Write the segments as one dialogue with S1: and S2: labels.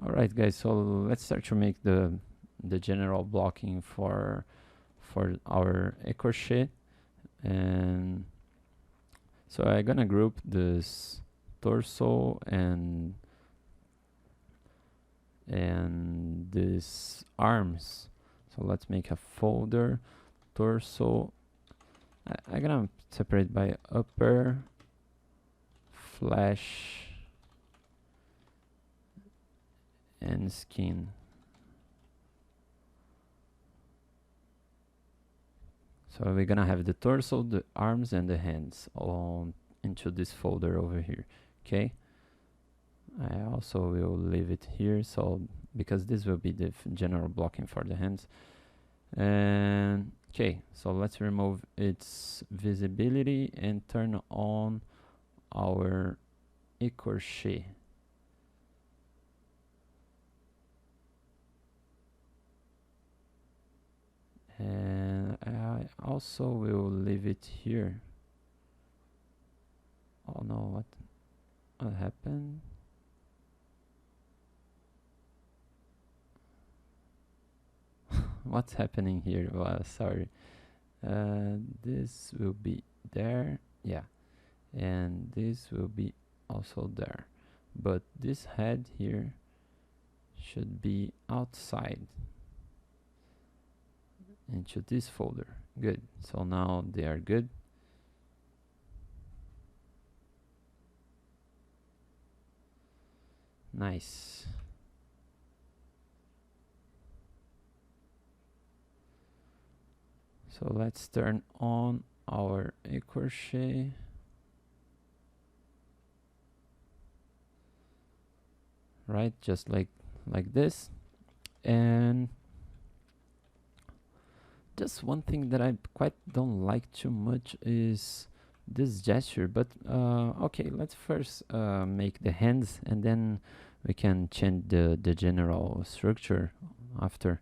S1: Alright guys, so let's start to make the general blocking for our écorché. And so I'm gonna group this torso and this arms. So let's make a folder torso. I'm gonna separate by upper flesh and skin. So we're gonna have the torso, the arms, and the hands all into this folder over here. Okay. I also will leave it here, so because this will be the general blocking for the hands. And okay, so let's remove its visibility and turn on our écorché. And I also will leave it here. Oh no, what happened? What's happening here? Well, sorry. This will be there, yeah, and this will be also there, but this head here should be outside into this folder. Good. So now they are good. Nice. So let's turn on our écorché. Right, just like this. And just one thing that I quite don't like too much is this gesture, but okay, let's first make the hands, and then we can change the general structure after.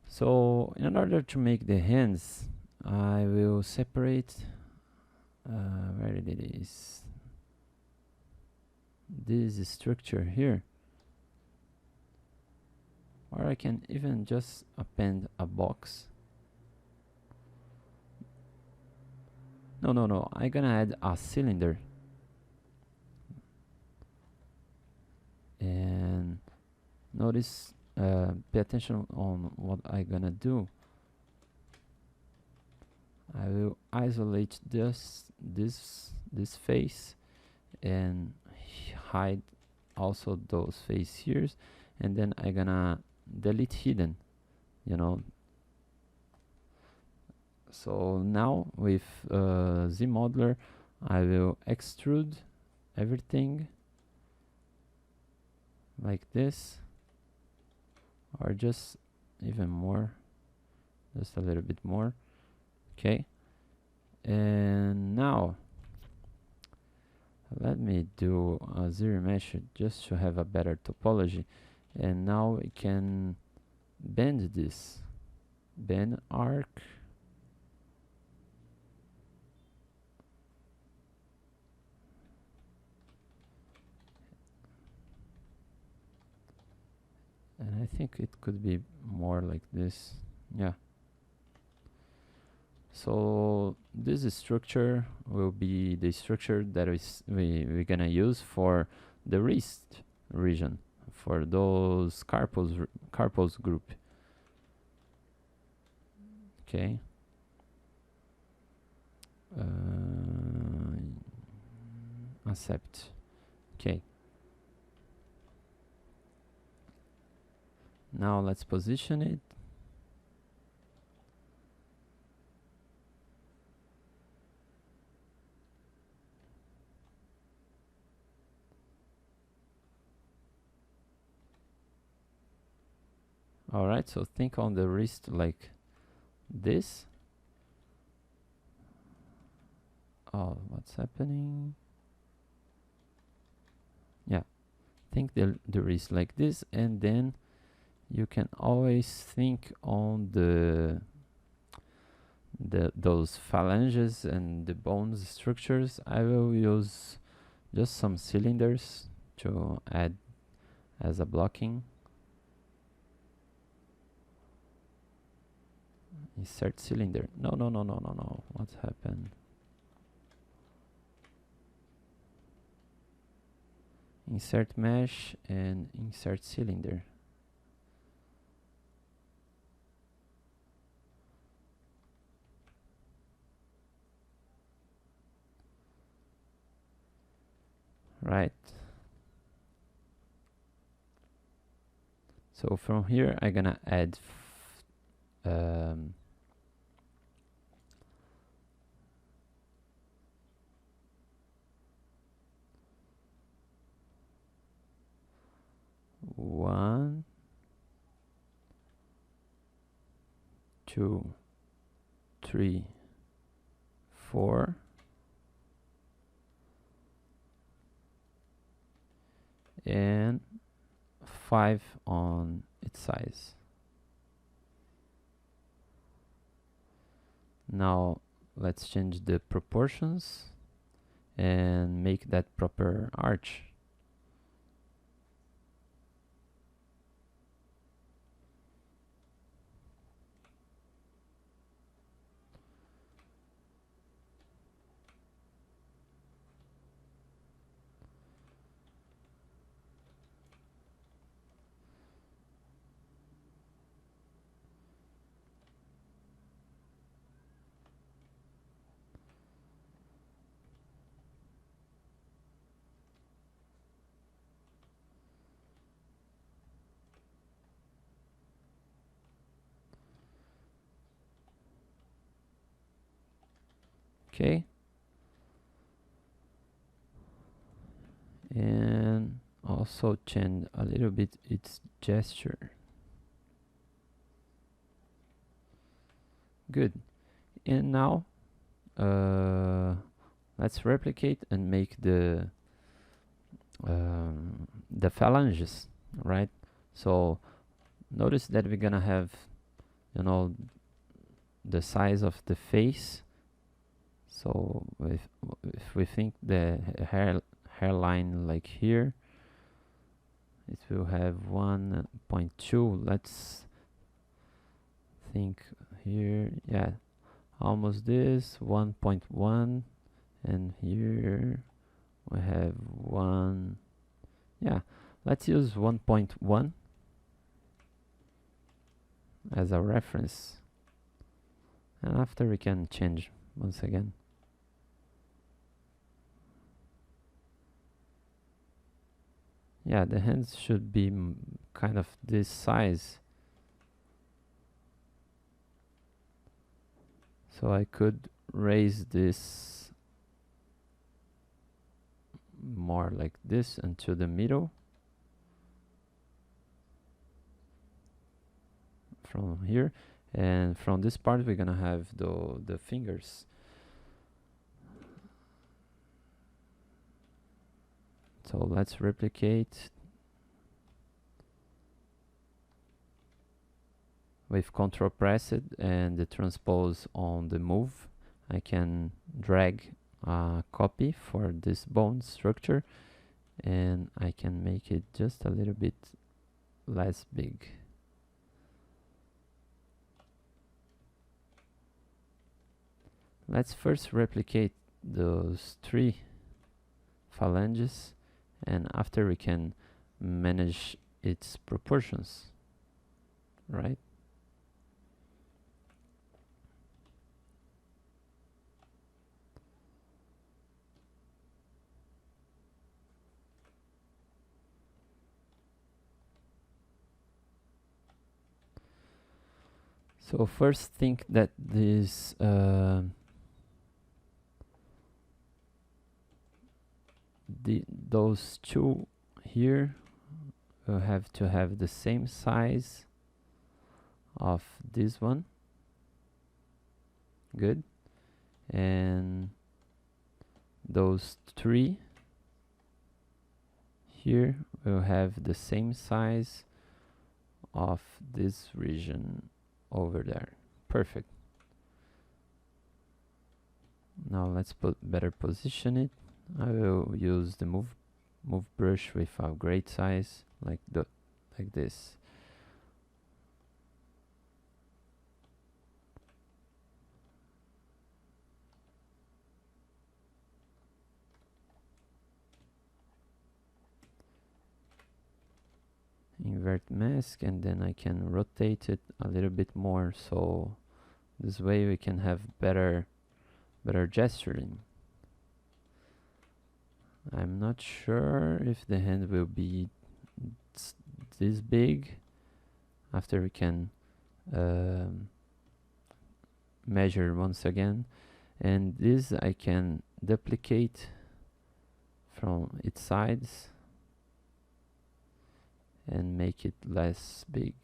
S1: So in order to make the hands, I will separate where it is, this structure here, or I can even just append a box. No, I'm gonna add a cylinder. And notice, pay attention on what I'm gonna do. I will isolate this face and hide also those face here, and then I'm gonna delete hidden, you know. So now with ZModeler I will extrude everything like this, or just even more, just a little bit more. Okay, and now let me do a zero mesh just to have a better topology. And now we can bend this, bend arc, and I think it could be more like this. Yeah. So this structure will be the structure that we're gonna use for the wrist region, for those carpals group. Okay. Accept. Okay. Now let's position it. Alright, so think on the wrist like this. Oh, what's happening? Yeah, think the wrist like this, and then you can always think on those phalanges and the bones structures. I will use just some cylinders to add as a blocking. Insert cylinder. No, no, no, no, no, no. What happened? Insert mesh and insert cylinder. Right. So from here I'm gonna add one, two, three, four, and 5 on its size. Now let's change the proportions and make that proper arch. Okay. And also change a little bit its gesture. Good. And now let's replicate and make the phalanges, right? So notice that we're gonna have, you know, the size of the face. So if we think the hairline like here, it will have 1.2. Let's think here, yeah, almost this 1.1, and here we have 1. Yeah, let's use 1.1 as a reference, and after we can change once again. Yeah, the hands should be kind of this size. So I could raise this more like this into the middle. From here, and from this part we're gonna have the fingers. So let's replicate with Ctrl pressed and the transpose on the move. I can drag a copy for this bone structure, and I can make it just a little bit less big. Let's first replicate those 3 phalanges, and after we can manage its proportions, right? So first think that this those 2 here will have to have the same size of this one. Good. And those 3 here will have the same size of this region over there. Perfect. Now let's better position it. I will use the move brush with a great size like this. Invert mask, and then I can rotate it a little bit more, so this way we can have better gesturing. I'm not sure if the hand will be this big. After we can measure once again, and this I can duplicate from its sides and make it less big.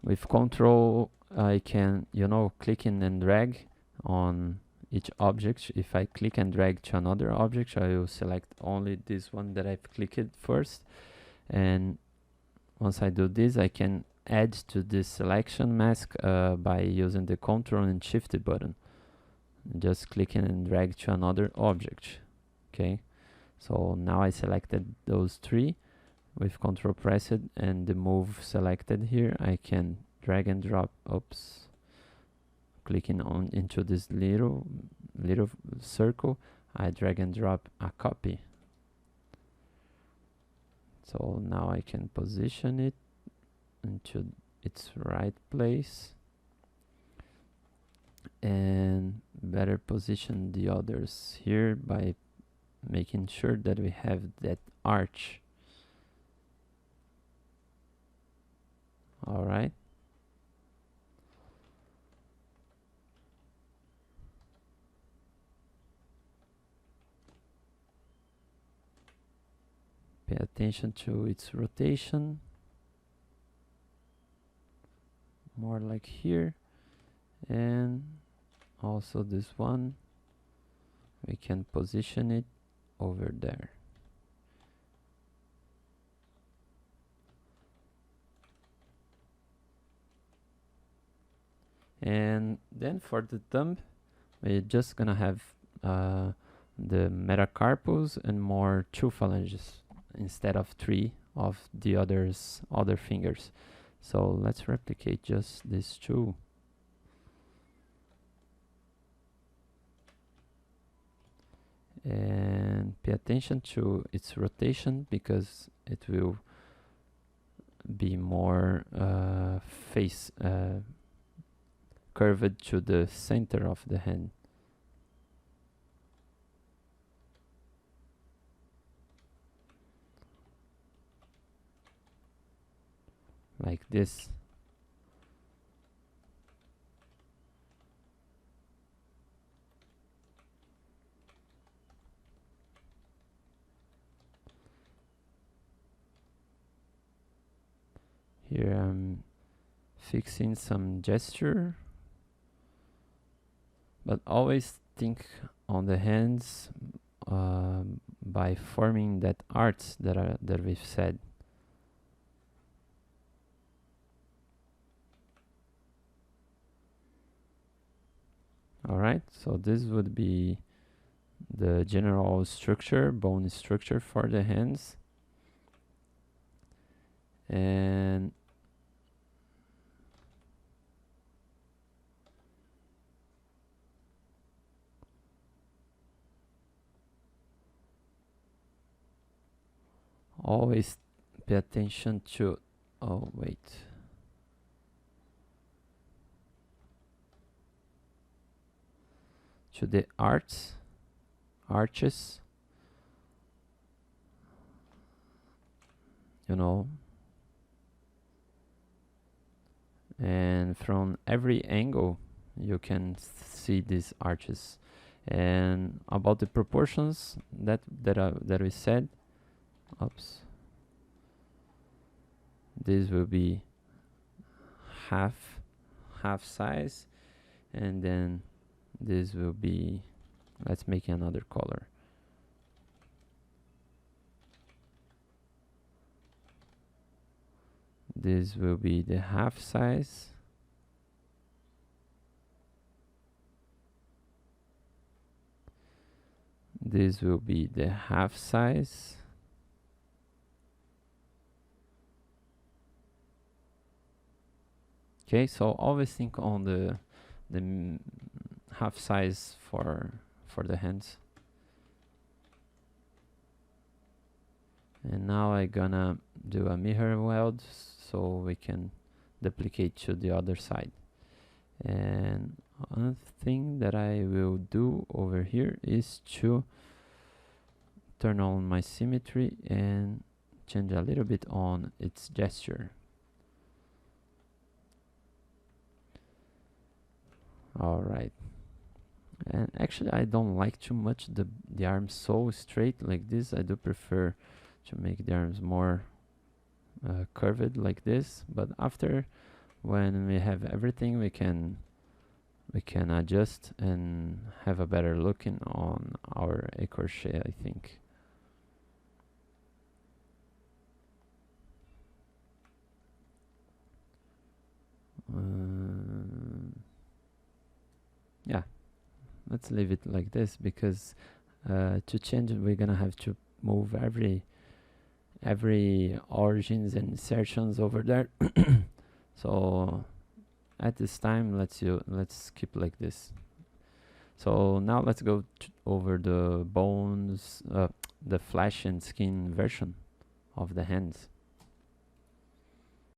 S1: With Control, I can, click in and drag on each object. If I click and drag to another object, I will select only this one that I've clicked first. And once I do this, I can add to this selection mask by using the Control and Shift button. Just click in and drag to another object. Okay, so now I selected those three. With Control pressed and the move selected here, I can drag and drop. Oops. Clicking on into this little circle, I drag and drop a copy. So now I can position it into its right place and better position the others here by making sure that we have that arch. All right. Pay attention to its rotation. More like here. And also this one. We can position it over there. And then for the thumb, we're just gonna have the metacarpus and more 2 phalanges instead of 3 of the other fingers. So let's replicate just these 2. And pay attention to its rotation, because it will be more curved to the center of the hand. Like this. Here I'm fixing some gesture, but always think on the hands by forming that arts that we've said. All right, so this would be the general structure, bone structure for the hands. And always pay attention to, oh wait, to the arches, and from every angle you can see these arches. And about the proportions that we said, oops, this will be half size, and then this will be, let's make another color. This will be the half size. This will be the half size. Okay, so always think on the half size for the hands. And now I'm gonna do a mirror weld so we can duplicate to the other side. And one thing that I will do over here is to turn on my symmetry and change a little bit on its gesture. Alright. And actually I don't like too much the arms so straight like this. I do prefer to make the arms more curved like this, but after, when we have everything, we can adjust and have a better looking on our écorché, I think. Yeah, let's leave it like this, because to change it, we're gonna have to move every origins and insertions over there. So at this time, let's keep like this. So now let's go over the bones, the flesh and skin version of the hands.